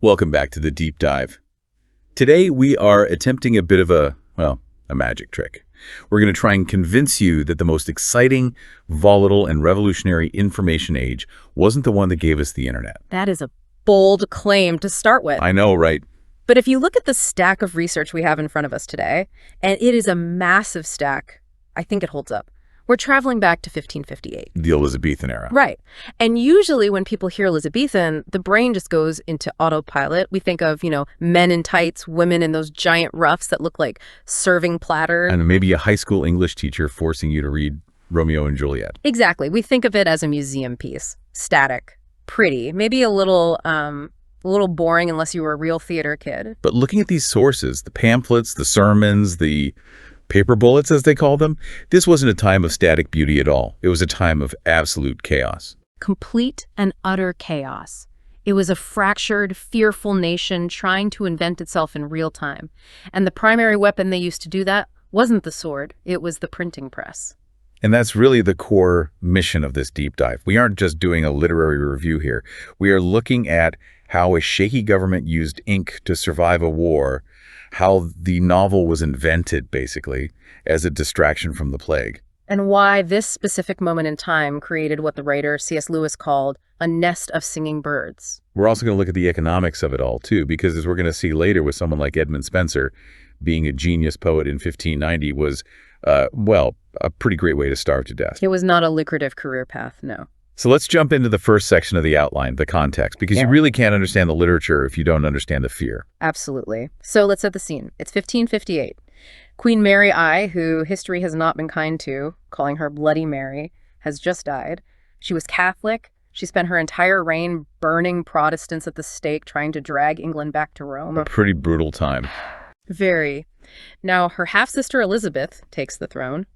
Welcome back to the Deep Dive. Today we are attempting a bit of a magic trick. We're going to try and convince you that the most exciting, volatile, and revolutionary information age wasn't the one that gave us the internet. That is a bold claim to start with. I know, right? But if you look at the stack of research we have in front of us today, and it is a massive stack, I think it holds up. We're traveling back to 1558. The Elizabethan era. Right. And usually when people hear Elizabethan, the brain just goes into autopilot. We think of, men in tights, women in those giant ruffs that look like serving platters. And maybe a high school English teacher forcing you to read Romeo and Juliet. Exactly. We think of it as a museum piece. Static. Pretty. Maybe a little boring unless you were a real theater kid. But looking at these sources, the pamphlets, the sermons, the paper bullets, as they call them, this wasn't a time of static beauty at all. It was a time of absolute chaos. Complete and utter chaos. It was a fractured, fearful nation trying to invent itself in real time. And the primary weapon they used to do that wasn't the sword, it was the printing press. And that's really the core mission of this deep dive. We aren't just doing a literary review here. We are looking at how a shaky government used ink to survive a war, how the novel was invented, basically, as a distraction from the plague. And why this specific moment in time created what the writer C.S. Lewis called a nest of singing birds. We're also going to look at the economics of it all, too, because as we're going to see later with someone like Edmund Spenser, being a genius poet in 1590 was, a pretty great way to starve to death. It was not a lucrative career path, no. So let's jump into the first section of the outline, the context, because you really can't understand the literature if you don't understand the fear. Absolutely. So let's set the scene. It's 1558. Queen Mary I, who history has not been kind to, calling her Bloody Mary, has just died. She was Catholic. She spent her entire reign burning Protestants at the stake, trying to drag England back to Rome. A pretty brutal time. Very. Now, her half-sister Elizabeth takes the throne.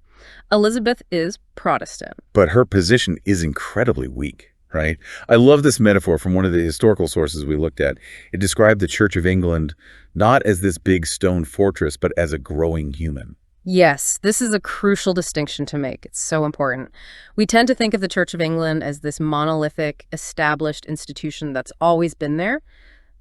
Elizabeth is Protestant. But her position is incredibly weak, right? I love this metaphor from one of the historical sources we looked at. It described the Church of England not as this big stone fortress, but as a growing human. Yes, this is a crucial distinction to make. It's so important. We tend to think of the Church of England as this monolithic, established institution that's always been there.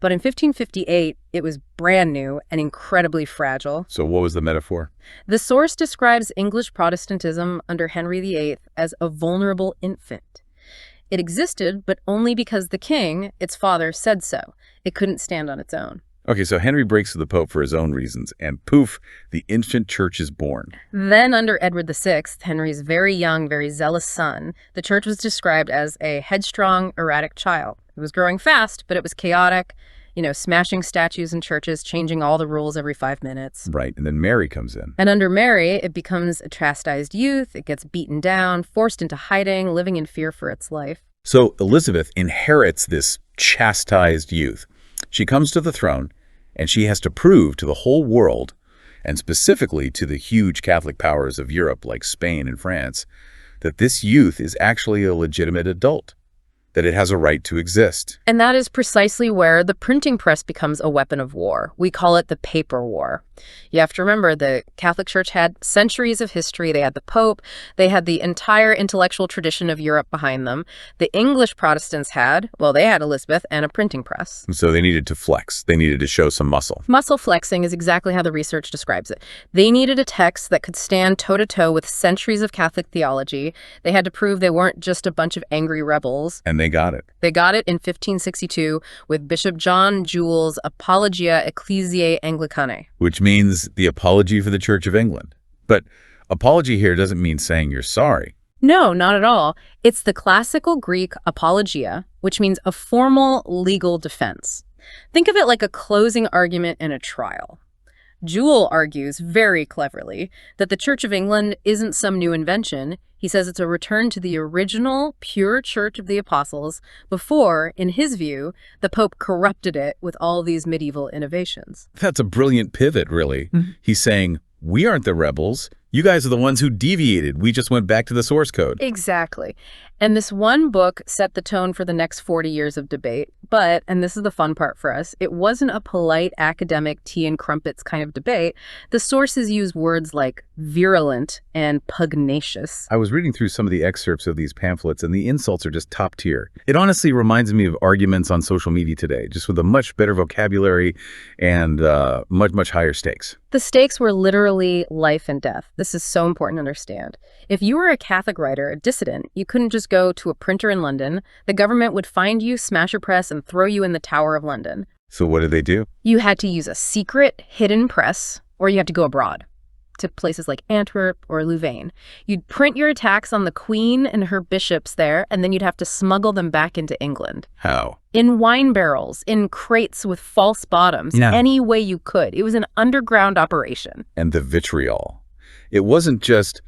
But in 1558, it was brand new and incredibly fragile. So what was the metaphor? The source describes English Protestantism under Henry VIII as a vulnerable infant. It existed, but only because the king, its father, said so. It couldn't stand on its own. Okay, so Henry breaks with the Pope for his own reasons, and poof, the infant church is born. Then under Edward VI, Henry's very young, very zealous son, the church was described as a headstrong, erratic child. It was growing fast, but it was chaotic, smashing statues in churches, changing all the rules every 5 minutes. Right, and then Mary comes in. And under Mary, it becomes a chastised youth, it gets beaten down, forced into hiding, living in fear for its life. So Elizabeth inherits this chastised youth. She comes to the throne, and she has to prove to the whole world, and specifically to the huge Catholic powers of Europe like Spain and France, that this youth is actually a legitimate adult, that it has a right to exist. And that is precisely where the printing press becomes a weapon of war. We call it the paper war. You have to remember the Catholic Church had centuries of history. They had the Pope. They had the entire intellectual tradition of Europe behind them. The English Protestants they had Elizabeth and a printing press. And so they needed to flex. They needed to show some muscle. Muscle flexing is exactly how the research describes it. They needed a text that could stand toe-to-toe with centuries of Catholic theology. They had to prove they weren't just a bunch of angry rebels. And they got it. They got it in 1562 with Bishop John Jewel's Apologia Ecclesiae Anglicanae. Which means the apology for the Church of England. But apology here doesn't mean saying you're sorry. No, not at all. It's the classical Greek apologia, which means a formal legal defense. Think of it like a closing argument in a trial. Jewel argues very cleverly that the Church of England isn't some new invention. He says it's a return to the original, pure Church of the Apostles before, in his view, the Pope corrupted it with all these medieval innovations. That's a brilliant pivot, really. He's saying, we aren't the rebels. You guys are the ones who deviated. We just went back to the source code. Exactly. And this one book set the tone for the next 40 years of debate. But, and this is the fun part for us, it wasn't a polite academic tea and crumpets kind of debate. The sources use words like virulent and pugnacious. I was reading through some of the excerpts of these pamphlets, and the insults are just top tier. It honestly reminds me of arguments on social media today, just with a much better vocabulary and much higher stakes. The stakes were literally life and death. This is so important to understand. If you were a Catholic writer, a dissident, you couldn't just go to a printer in London. The government would find you, smash your press, and throw you in the Tower of London. So what did they do? You had to use a secret, hidden press, or you had to go abroad to places like Antwerp or Louvain. You'd print your attacks on the Queen and her bishops there, and then you'd have to smuggle them back into England. How? In wine barrels, in crates with false bottoms, any way you could. It was an underground operation. And the vitriol. It wasn't just,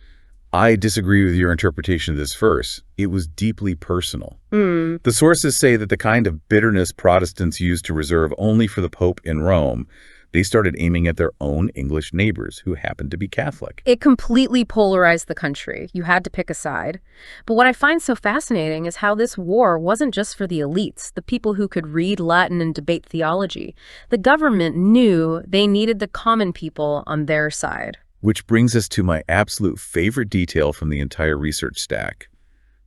I disagree with your interpretation of this verse. It was deeply personal. The sources say that the kind of bitterness Protestants used to reserve only for the Pope in Rome, they started aiming at their own English neighbors who happened to be Catholic. It completely polarized the country. You had to pick a side. But what I find so fascinating is how this war wasn't just for the elites, the people who could read Latin and debate theology. The government knew they needed the common people on their side. Which brings us to my absolute favorite detail from the entire research stack,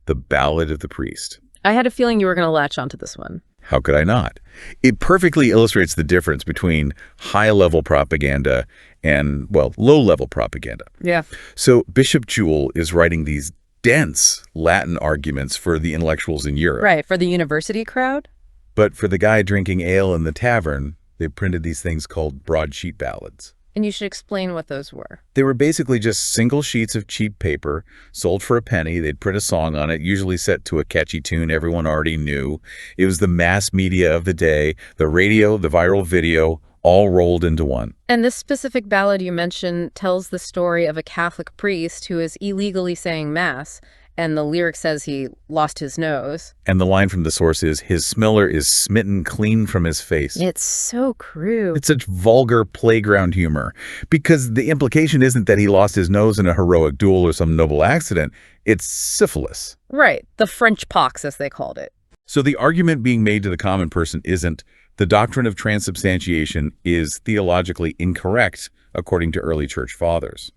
the Ballad of the Priest. I had a feeling you were going to latch onto this one. How could I not? It perfectly illustrates the difference between high-level propaganda and, well, low-level propaganda. Yeah. So Bishop Jewell is writing these dense Latin arguments for the intellectuals in Europe. Right, for the university crowd? But for the guy drinking ale in the tavern, they printed these things called broadsheet ballads. And you should explain what those were. They were basically just single sheets of cheap paper, sold for a penny. They'd print a song on it, usually set to a catchy tune everyone already knew. It was the mass media of the day, the radio, the viral video, all rolled into one. And this specific ballad you mentioned tells the story of a Catholic priest who is illegally saying Mass, and the lyric says he lost his nose. And the line from the source is, his smiller is smitten clean from his face. It's so crude. It's such vulgar playground humor, because the implication isn't that he lost his nose in a heroic duel or some noble accident. It's syphilis. Right, the French pox, as they called it. So the argument being made to the common person isn't, the doctrine of transubstantiation is theologically incorrect, according to early church fathers.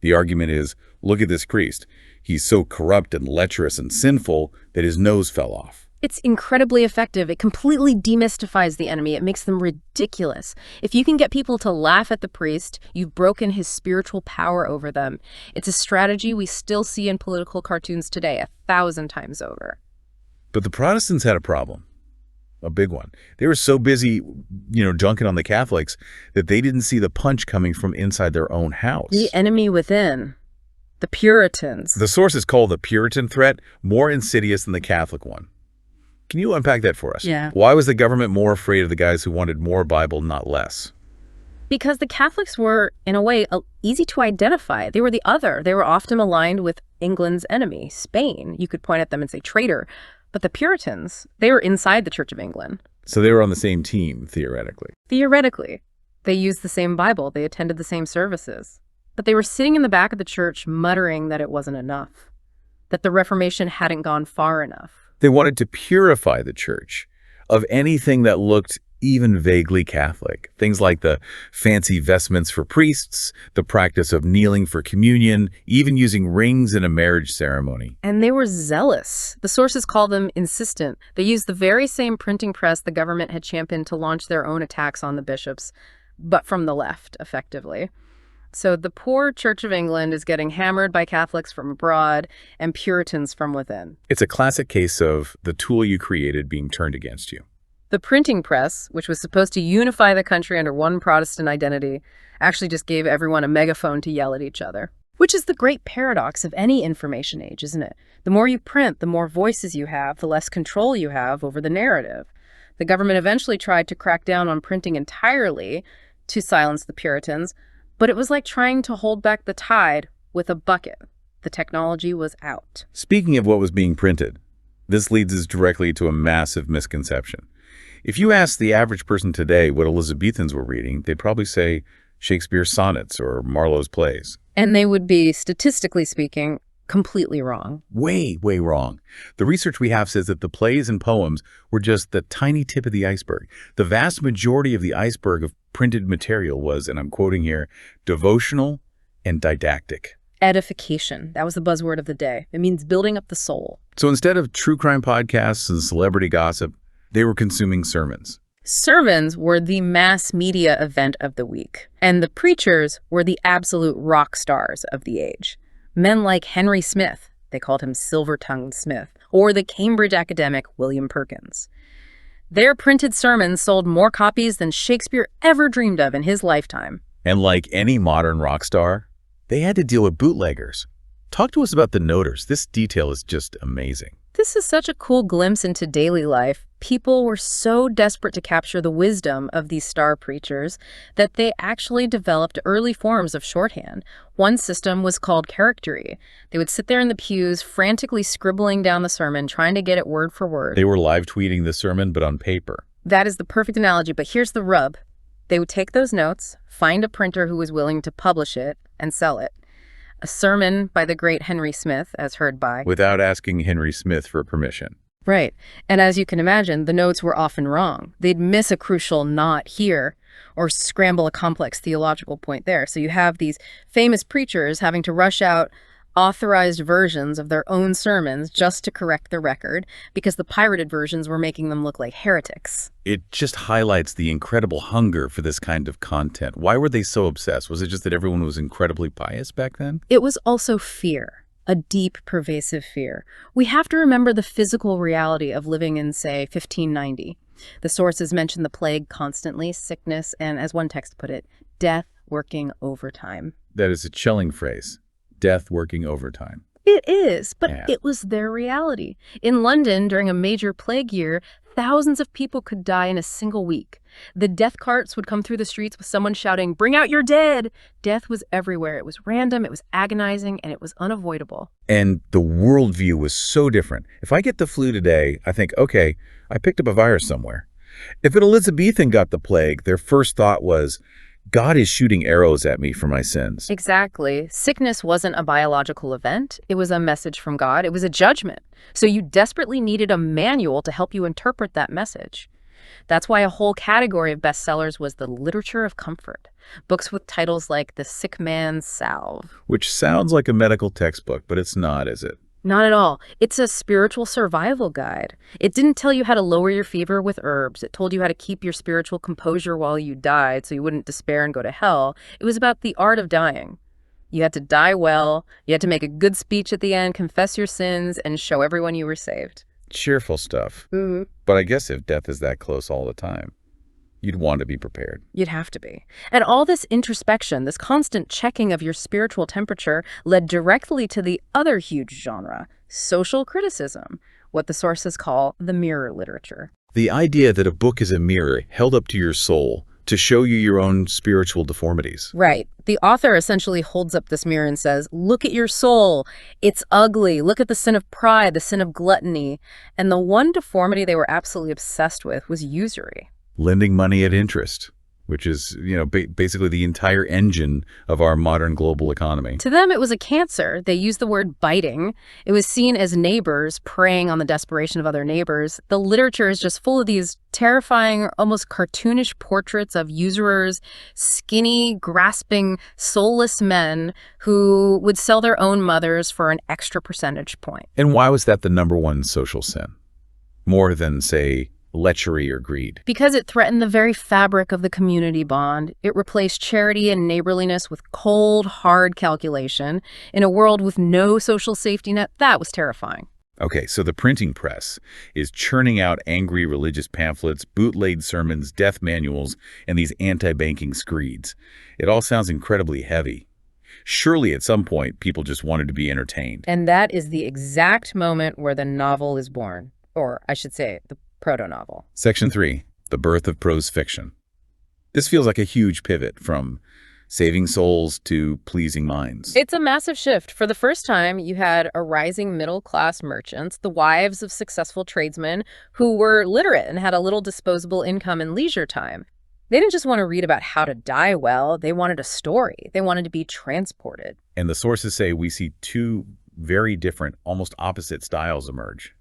The argument is, look at this priest. He's so corrupt and lecherous and sinful that his nose fell off. It's incredibly effective. It completely demystifies the enemy. It makes them ridiculous. If you can get people to laugh at the priest, you've broken his spiritual power over them. It's a strategy we still see in political cartoons today 1,000 times over. But the Protestants had a problem. A big one. They were so busy, junking on the Catholics that they didn't see the punch coming from inside their own house. The enemy within. The Puritans. The sources call the Puritan threat more insidious than the Catholic one. Can you unpack that for us? Yeah. Why was the government more afraid of the guys who wanted more Bible, not less? Because the Catholics were, in a way, easy to identify. They were the other. They were often aligned with England's enemy, Spain. You could point at them and say traitor. But the Puritans, they were inside the Church of England. So they were on the same team, theoretically. Theoretically. They used the same Bible. They attended the same services. But they were sitting in the back of the church muttering that it wasn't enough, that the Reformation hadn't gone far enough. They wanted to purify the church of anything that looked even vaguely Catholic. Things like the fancy vestments for priests, the practice of kneeling for communion, even using rings in a marriage ceremony. And they were zealous. The sources call them insistent. They used the very same printing press the government had championed to launch their own attacks on the bishops, but from the left, effectively. So the poor Church of England is getting hammered by Catholics from abroad and Puritans from within. It's a classic case of the tool you created being turned against you. The printing press, which was supposed to unify the country under one Protestant identity, actually just gave everyone a megaphone to yell at each other. Which is the great paradox of any information age, isn't it? The more you print, the more voices you have, the less control you have over the narrative. The government eventually tried to crack down on printing entirely to silence the Puritans, but it was like trying to hold back the tide with a bucket. The technology was out. Speaking of what was being printed, this leads us directly to a massive misconception. If you ask the average person today what Elizabethans were reading, they'd probably say Shakespeare's sonnets or Marlowe's plays. And they would be, statistically speaking, completely wrong. Way, way wrong. The research we have says that the plays and poems were just the tiny tip of the iceberg. The vast majority of the iceberg of printed material was, and I'm quoting here, devotional and didactic. Edification. That was the buzzword of the day. It means building up the soul. So instead of true crime podcasts and celebrity gossip, they were consuming sermons. Sermons were the mass media event of the week, and the preachers were the absolute rock stars of the age. Men like Henry Smith, they called him Silver-Tongued Smith, or the Cambridge academic William Perkins. Their printed sermons sold more copies than Shakespeare ever dreamed of in his lifetime. And like any modern rock star, they had to deal with bootleggers. Talk to us about the noters. This detail is just amazing. This is such a cool glimpse into daily life. People were so desperate to capture the wisdom of these star preachers that they actually developed early forms of shorthand. One system was called charactery. They would sit there in the pews, frantically scribbling down the sermon, trying to get it word for word. They were live tweeting the sermon, but on paper. That is the perfect analogy, but here's the rub. They would take those notes, find a printer who was willing to publish it, and sell it. A sermon by the great Henry Smith, as heard by... Without asking Henry Smith for permission. Right. And as you can imagine, the notes were often wrong. They'd miss a crucial "not here" or scramble a complex theological point there. So you have these famous preachers having to rush out authorized versions of their own sermons just to correct the record because the pirated versions were making them look like heretics. It just highlights the incredible hunger for this kind of content. Why were they so obsessed? Was it just that everyone was incredibly pious back then? It was also fear. A deep, pervasive fear. We have to remember the physical reality of living in, say, 1590. The sources mention the plague constantly, sickness, and, as one text put it, death working overtime. That is a chilling phrase. Death working overtime. It is, but Yeah. It was their reality. In London, during a major plague year, thousands of people could die in a single week. The death carts would come through the streets with someone shouting, "Bring out your dead!" Death was everywhere. It was random, it was agonizing, and it was unavoidable. And the worldview was so different. If I get the flu today, I think, okay, I picked up a virus somewhere. If an Elizabethan got the plague, their first thought was, God is shooting arrows at me for my sins. Exactly. Sickness wasn't a biological event. It was a message from God. It was a judgment. So you desperately needed a manual to help you interpret that message. That's why a whole category of bestsellers was the literature of comfort. Books with titles like The Sick Man's Salve. Which sounds like a medical textbook, but it's not, is it? Not at all. It's a spiritual survival guide. It didn't tell you how to lower your fever with herbs. It told you how to keep your spiritual composure while you died so you wouldn't despair and go to hell. It was about the art of dying. You had to die well, you had to make a good speech at the end, confess your sins, and show everyone you were saved. Cheerful stuff. Mm-hmm. But I guess if death is that close all the time, you'd want to be prepared. You'd have to be. And all this introspection, this constant checking of your spiritual temperature led directly to the other huge genre, social criticism, what the sources call the mirror literature. The idea that a book is a mirror held up to your soul to show you your own spiritual deformities. Right. The author essentially holds up this mirror and says, look at your soul. It's ugly. Look at the sin of pride, the sin of gluttony. And the one deformity they were absolutely obsessed with was usury. Lending money at interest, which is, basically the entire engine of our modern global economy. To them, it was a cancer. They used the word biting. It was seen as neighbors preying on the desperation of other neighbors. The literature is just full of these terrifying, almost cartoonish portraits of usurers, skinny, grasping, soulless men who would sell their own mothers for an extra percentage point. And why was that the number one social sin? More than, say, lechery or greed? Because it threatened the very fabric of the community bond. It replaced charity and neighborliness with cold, hard calculation. In a world with no social safety net, that was terrifying. Okay, so the printing press is churning out angry religious pamphlets, bootlegged sermons, death manuals, and these anti-banking screeds. It all sounds incredibly heavy. Surely at some point, people just wanted to be entertained. And that is the exact moment where the novel is born. Or, I should say, the proto-novel. Section 3, the birth of prose fiction. This feels like a huge pivot from saving souls to pleasing minds. It's a massive shift. For the first time, you had a rising middle-class merchants, the wives of successful tradesmen who were literate and had a little disposable income and leisure time. They didn't just want to read about how to die well, they wanted a story. They wanted to be transported. And the sources say we see two very different, almost opposite styles emerge: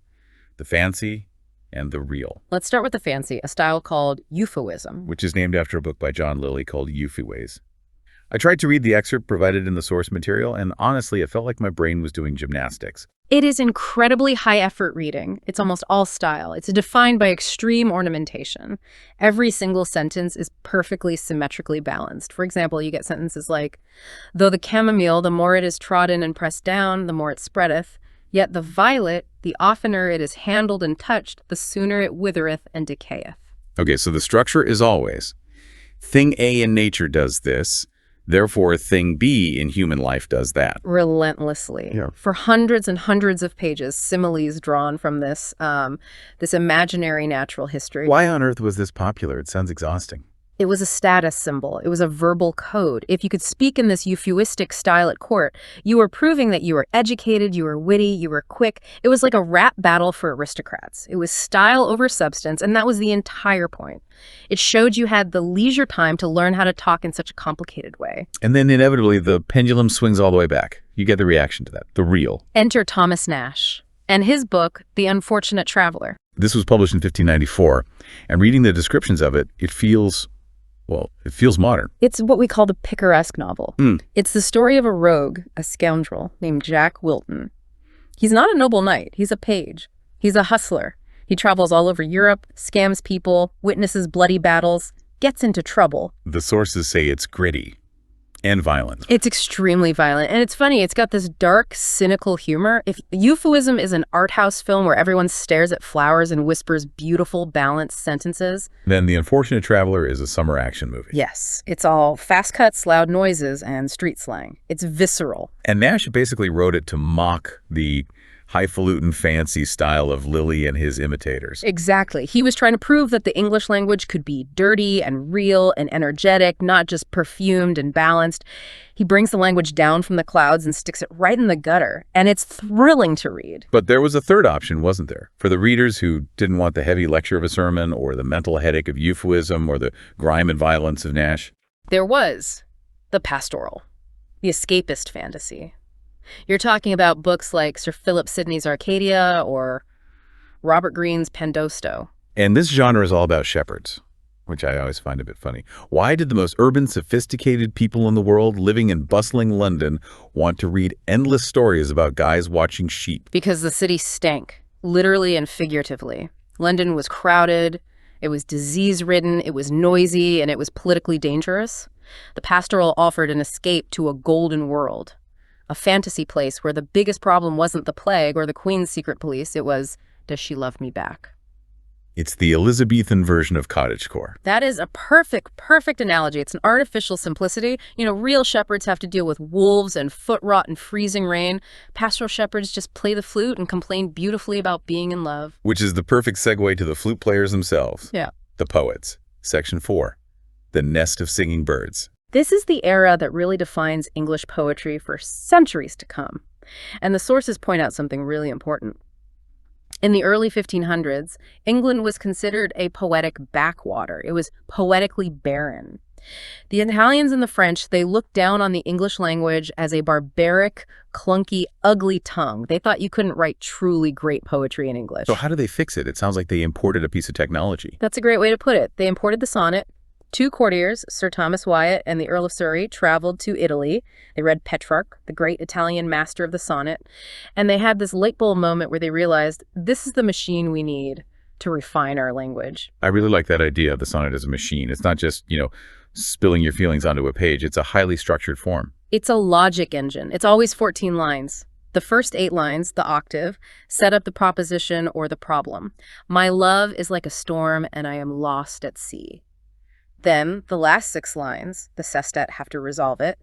the fancy and the real, Let's start with the fancy, a style called euphuism. which is named after a book by John Lilly called Euphues. I tried to read the excerpt provided in the source material, and honestly, it felt like my brain was doing gymnastics. It is incredibly high-effort reading. It's almost all style. It's defined by extreme ornamentation. Every single sentence is perfectly symmetrically balanced. For example, you get sentences like, though the chamomile, the more it is trodden and pressed down, the more it spreadeth. Yet the violet, the oftener it is handled and touched, the sooner it withereth and decayeth. Okay, so the structure is always, thing A in nature does this, therefore thing B in human life does that. Relentlessly. Yeah. For hundreds and hundreds of pages, similes drawn from this imaginary natural history. Why on earth was this popular? It sounds exhausting. It was a status symbol. It was a verbal code. If you could speak in this euphuistic style at court, you were proving that you were educated, you were witty, you were quick. It was like a rap battle for aristocrats. It was style over substance, and that was the entire point. It showed you had the leisure time to learn how to talk in such a complicated way. And then inevitably, the pendulum swings all the way back. You get the reaction to that, the real. Enter Thomas Nash and his book, The Unfortunate Traveler. This was published in 1594, and reading the descriptions of it, it feels modern. It's what we call the picaresque novel. It's the story of a rogue, a scoundrel, named Jack Wilton. He's not a noble knight. He's a page. He's a hustler. He travels all over Europe, scams people, witnesses bloody battles, gets into trouble. The sources say it's gritty and violent. It's extremely violent. And it's funny, it's got this dark, cynical humor. If euphuism is an art house film where everyone stares at flowers and whispers beautiful, balanced sentences, Then The Unfortunate Traveler is a summer action movie. yes, it's all fast cuts, loud noises, and street slang. It's visceral. And Nash basically wrote it to mock the highfalutin fancy style of Lilly and his imitators. Exactly. He was trying to prove that the English language could be dirty and real and energetic, not just perfumed and balanced. He brings the language down from the clouds and sticks it right in the gutter, and it's thrilling to read. But there was a third option, wasn't there? For the readers who didn't want the heavy lecture of a sermon or the mental headache of euphuism or the grime and violence of Nash. There was the pastoral, the escapist fantasy. You're talking about books like Sir Philip Sidney's Arcadia or Robert Greene's Pandosto. And this genre is all about shepherds, which I always find a bit funny. Why did the most urban, sophisticated people in the world living in bustling London want to read endless stories about guys watching sheep? Because the city stank, literally and figuratively. London was crowded, it was disease-ridden, it was noisy, and it was politically dangerous. The pastoral offered an escape to a golden world, a fantasy place where the biggest problem wasn't the plague or the Queen's secret police, it was, does she love me back? It's the Elizabethan version of cottagecore. That is a perfect analogy. It's an artificial simplicity. You know, real shepherds have to deal with wolves and foot rot and freezing rain. Pastoral shepherds just play the flute and complain beautifully about being in love. Which is the perfect segue to the flute players themselves. Yeah. The poets. Section 4. The nest of singing birds. This is the era that really defines English poetry for centuries to come. And the sources point out something really important. In the early 1500s, England was considered a poetic backwater. It was poetically barren. The Italians and the French, they looked down on the English language as a barbaric, clunky, ugly tongue. They thought you couldn't write truly great poetry in English. So how do they fix it? It sounds like they imported a piece of technology. That's a great way to put it. They imported the sonnet. Two courtiers, Sir Thomas Wyatt and the Earl of Surrey, traveled to Italy. They read Petrarch, the great Italian master of the sonnet, and they had this light bulb moment where they realized this is the machine we need to refine our language. I really like that idea of the sonnet as a machine. It's not just, spilling your feelings onto a page. It's a highly structured form. It's a logic engine. It's always 14 lines. The first 8 lines, the octave, set up the proposition or the problem. My love is like a storm and I am lost at sea. Then, the last 6 lines, the sestet have to resolve it,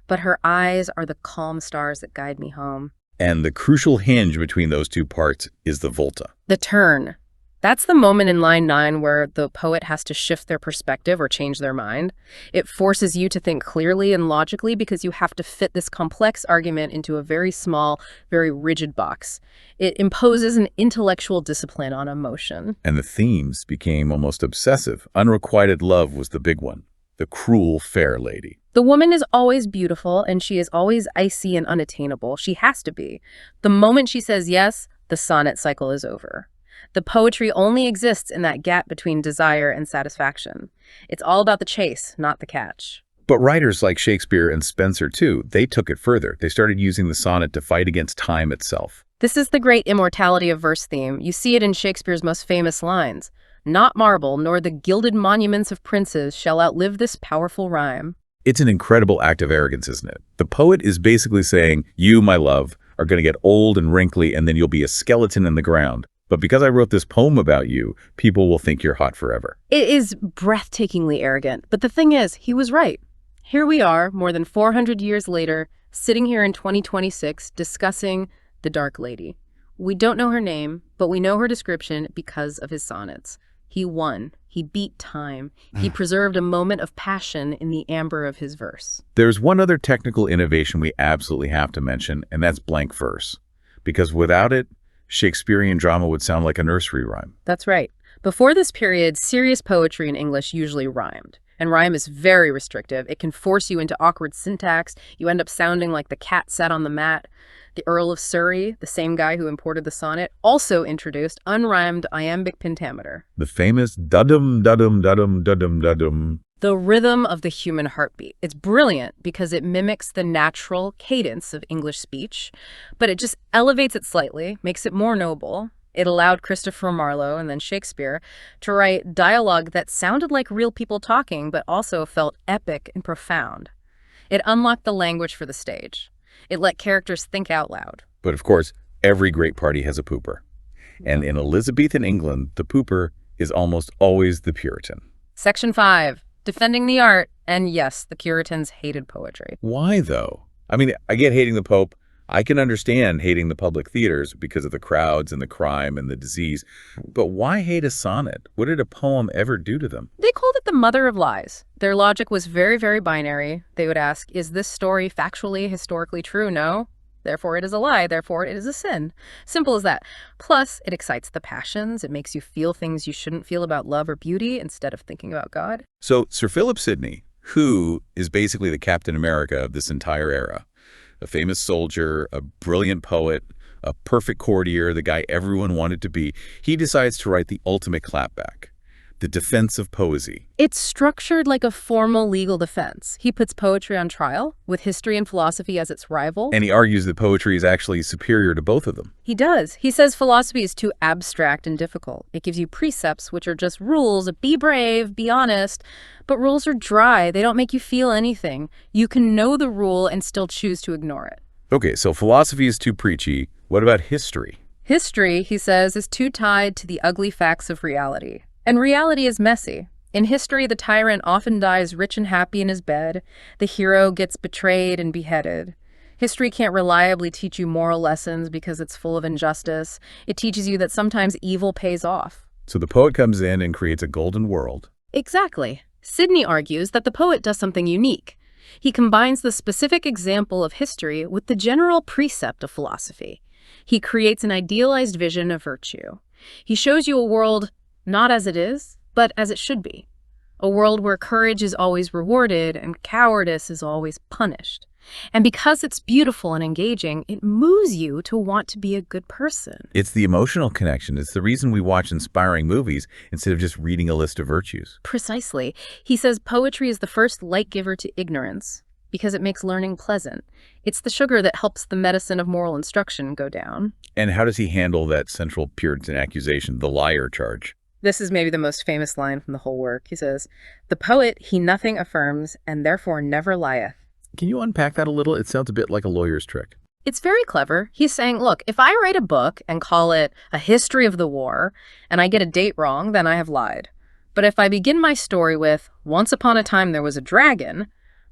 but her eyes are the calm stars that guide me home. And the crucial hinge between those two parts is the volta. The turn. That's the moment in line 9 where the poet has to shift their perspective or change their mind. It forces you to think clearly and logically because you have to fit this complex argument into a very small, very rigid box. It imposes an intellectual discipline on emotion. And the themes became almost obsessive. Unrequited love was the big one. The cruel fair lady. The woman is always beautiful, and she is always icy and unattainable. She has to be. The moment she says yes, the sonnet cycle is over. The poetry only exists in that gap between desire and satisfaction. It's all about the chase, not the catch. But writers like Shakespeare and Spenser, too, they took it further. They started using the sonnet to fight against time itself. This is the great immortality of verse theme. You see it in Shakespeare's most famous lines. Not marble, nor the gilded monuments of princes shall outlive this powerful rhyme. It's an incredible act of arrogance, isn't it? The poet is basically saying, you, my love, are going to get old and wrinkly, and then you'll be a skeleton in the ground. But because I wrote this poem about you, people will think you're hot forever. It is breathtakingly arrogant, but the thing is, he was right. Here we are, more than 400 years later, sitting here in 2026, discussing the Dark Lady. We don't know her name, but we know her description because of his sonnets. He won. He beat time. He preserved a moment of passion in the amber of his verse. There's one other technical innovation we absolutely have to mention, and that's blank verse. Because without it, Shakespearean drama would sound like a nursery rhyme. That's right. Before this period, serious poetry in English usually rhymed. And rhyme is very restrictive. It can force you into awkward syntax. You end up sounding like the cat sat on the mat. The Earl of Surrey, the same guy who imported the sonnet, also introduced unrhymed iambic pentameter. The famous dudum, dudum, dudum, dudum, dudum. The rhythm of the human heartbeat. It's brilliant because it mimics the natural cadence of English speech, but it just elevates it slightly, makes it more noble. It allowed Christopher Marlowe and then Shakespeare to write dialogue that sounded like real people talking, but also felt epic and profound. It unlocked the language for the stage. It let characters think out loud. But of course, every great party has a pooper. And in Elizabethan England, the pooper is almost always the Puritan. Section 5. Defending the art, and yes, the Puritans hated poetry. Why, though? I mean, I get hating the Pope. I can understand hating the public theaters because of the crowds and the crime and the disease. But why hate a sonnet? What did a poem ever do to them? They called it the mother of lies. Their logic was very, very binary. They would ask, is this story factually, historically true? No. Therefore, it is a lie. Therefore, it is a sin. Simple as that. Plus, it excites the passions. It makes you feel things you shouldn't feel about love or beauty instead of thinking about God. So Sir Philip Sidney, who is basically the Captain America of this entire era, a famous soldier, a brilliant poet, a perfect courtier, the guy everyone wanted to be, he decides to write the ultimate clapback, the defense of poesy. It's structured like a formal legal defense. He puts poetry on trial, with history and philosophy as its rival. And he argues that poetry is actually superior to both of them. He does. He says philosophy is too abstract and difficult. It gives you precepts, which are just rules. Be brave, be honest. But rules are dry. They don't make you feel anything. You can know the rule and still choose to ignore it. Okay, so philosophy is too preachy. What about history? History, he says, is too tied to the ugly facts of reality. And reality is messy. In history, the tyrant often dies rich and happy in his bed. The hero gets betrayed and beheaded. History can't reliably teach you moral lessons because it's full of injustice. It teaches you that sometimes evil pays off. So the poet comes in and creates a golden world. Exactly. Sidney argues that the poet does something unique. He combines the specific example of history with the general precept of philosophy. He creates an idealized vision of virtue. He shows you a world not as it is, but as it should be. A world where courage is always rewarded and cowardice is always punished. And because it's beautiful and engaging, it moves you to want to be a good person. It's the emotional connection. It's the reason we watch inspiring movies instead of just reading a list of virtues. Precisely. He says poetry is the first light giver to ignorance because it makes learning pleasant. It's the sugar that helps the medicine of moral instruction go down. And how does he handle that central Puritan accusation, the liar charge? This is maybe the most famous line from the whole work. He says, "The poet, he nothing affirms, and therefore never lieth." Can you unpack that a little? It sounds a bit like a lawyer's trick. It's very clever. He's saying, look, if I write a book and call it A History of the War, and I get a date wrong, then I have lied. But if I begin my story with, once upon a time there was a dragon,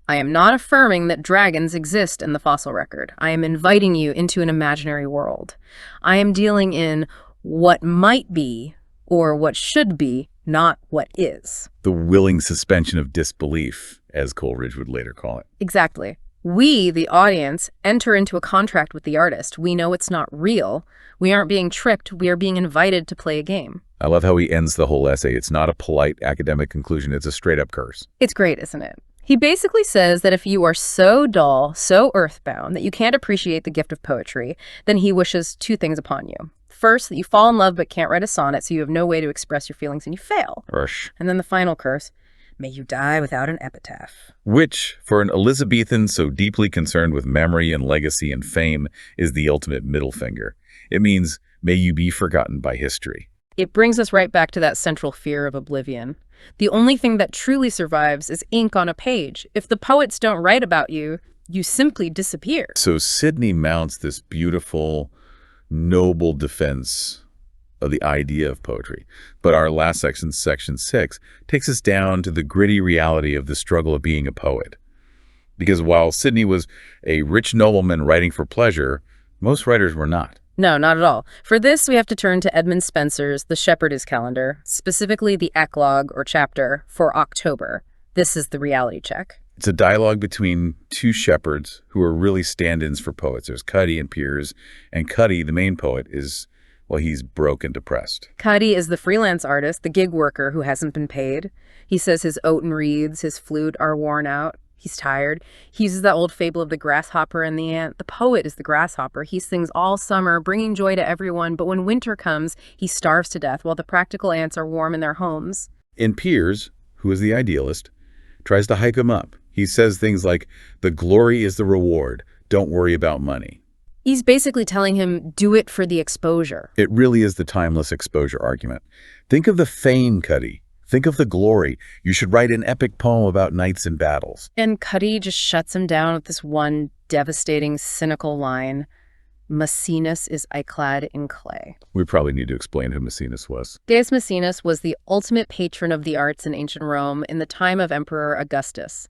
I am not affirming that dragons exist in the fossil record. I am inviting you into an imaginary world. I am dealing in what might be or what should be, not what is. The willing suspension of disbelief, as Coleridge would later call it. Exactly. We, the audience, enter into a contract with the artist. We know it's not real. We aren't being tricked. We are being invited to play a game. I love how he ends the whole essay. It's not a polite academic conclusion. It's a straight-up curse. It's great, isn't it? He basically says that if you are so dull, so earthbound, that you can't appreciate the gift of poetry, then he wishes two things upon you. First, that you fall in love but can't write a sonnet, so you have no way to express your feelings and you fail. Rush. And then the final curse, may you die without an epitaph. Which, for an Elizabethan so deeply concerned with memory and legacy and fame, is the ultimate middle finger. It means, may you be forgotten by history. It brings us right back to that central fear of oblivion. The only thing that truly survives is ink on a page. If the poets don't write about you, you simply disappear. So Sidney mounts this beautiful, noble defense of the idea of poetry. But our last section, section 6, takes us down to the gritty reality of the struggle of being a poet. Because while Sidney was a rich nobleman writing for pleasure, most writers were not. No, not at all. For this, we have to turn to Edmund Spenser's The Shepherdess Calendar, specifically the eclogue or chapter for October. This is the reality check. It's a dialogue between two shepherds who are really stand-ins for poets. There's Cuddy and Piers, and Cuddy, the main poet, is, well, he's broke and depressed. Cuddy is the freelance artist, the gig worker who hasn't been paid. He says his oaten reeds, his flute are worn out. He's tired. He uses that old fable of the grasshopper and the ant. The poet is the grasshopper. He sings all summer, bringing joy to everyone, but when winter comes, he starves to death while the practical ants are warm in their homes. And Piers, who is the idealist, tries to hype him up. He says things like, the glory is the reward. Don't worry about money. He's basically telling him, do it for the exposure. It really is the timeless exposure argument. Think of the fame, Cuddy. Think of the glory. You should write an epic poem about knights and battles. And Cuddy just shuts him down with this one devastating, cynical line. Maecenas is clad in clay. We probably need to explain who Maecenas was. Gaius Maecenas was the ultimate patron of the arts in ancient Rome in the time of Emperor Augustus.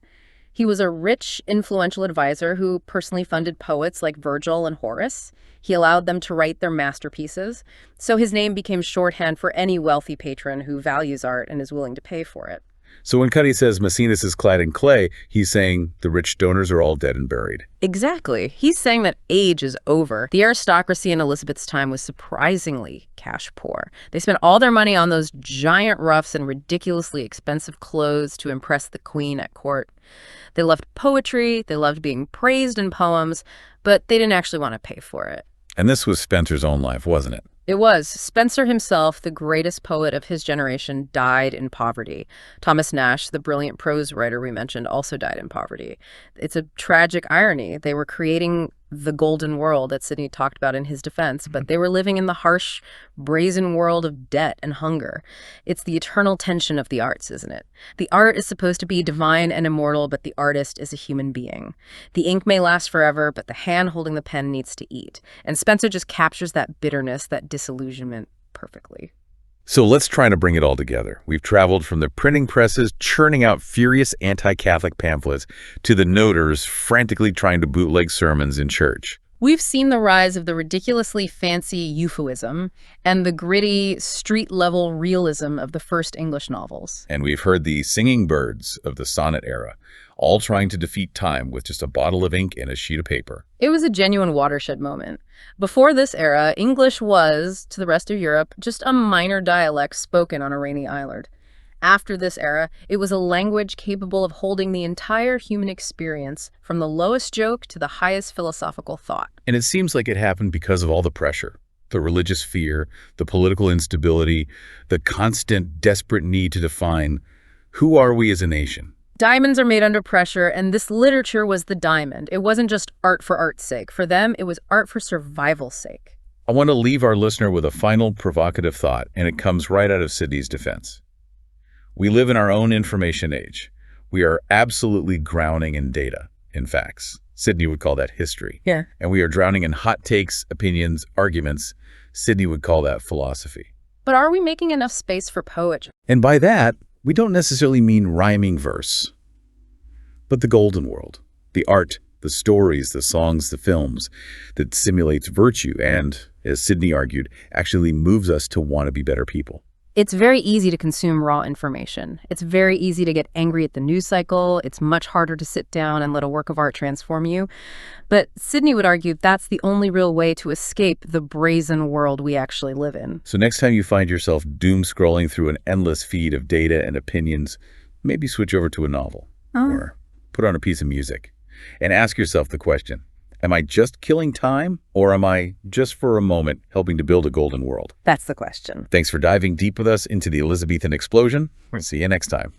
He was a rich, influential advisor who personally funded poets like Virgil and Horace. He allowed them to write their masterpieces, so his name became shorthand for any wealthy patron who values art and is willing to pay for it. So when Cuddy says Maecenas is clad in clay, he's saying the rich donors are all dead and buried. Exactly. He's saying that age is over. The aristocracy in Elizabeth's time was surprisingly cash poor. They spent all their money on those giant ruffs and ridiculously expensive clothes to impress the queen at court. They loved poetry, they loved being praised in poems, but they didn't actually want to pay for it. And this was Spenser's own life, wasn't it? It was. Spenser himself, the greatest poet of his generation, died in poverty. Thomas Nash, the brilliant prose writer we mentioned, also died in poverty. It's a tragic irony. They were creating the golden world that Sidney talked about in his defense, but they were living in the harsh, brazen world of debt and hunger. It's the eternal tension of the arts, isn't it? The art is supposed to be divine and immortal, but the artist is a human being. The ink may last forever, but the hand holding the pen needs to eat. And Spenser just captures that bitterness, that disillusionment perfectly. So let's try to bring it all together. We've traveled from the printing presses churning out furious anti-Catholic pamphlets to the noters frantically trying to bootleg sermons in church. We've seen the rise of the ridiculously fancy euphuism and the gritty, street-level realism of the first English novels. And we've heard the singing birds of the sonnet era, all trying to defeat time with just a bottle of ink and a sheet of paper. It was a genuine watershed moment. Before this era, English was, to the rest of Europe, just a minor dialect spoken on a rainy island. After this era, it was a language capable of holding the entire human experience, from the lowest joke to the highest philosophical thought. And it seems like it happened because of all the pressure, the religious fear, the political instability, the constant, desperate need to define who are we as a nation. Diamonds are made under pressure, and this literature was the diamond. It wasn't just art for art's sake. For them, it was art for survival's sake. I want to leave our listener with a final provocative thought, and it comes right out of Sidney's defense. We live in our own information age. We are absolutely drowning in data, in facts. Sidney would call that history. Yeah. And we are drowning in hot takes, opinions, arguments. Sidney would call that philosophy. But are we making enough space for poetry? And by that, we don't necessarily mean rhyming verse, but the golden world, the art, the stories, the songs, the films that simulates virtue and, as Sidney argued, actually moves us to want to be better people. It's very easy to consume raw information. It's very easy to get angry at the news cycle. It's much harder to sit down and let a work of art transform you. But Sydney would argue that's the only real way to escape the brazen world we actually live in. So next time you find yourself doom scrolling through an endless feed of data and opinions, maybe switch over to a novel or put on a piece of music and ask yourself the question, am I just killing time, or am I, just for a moment, helping to build a golden world? That's the question. Thanks for diving deep with us into the Elizabethan explosion. We'll see you next time.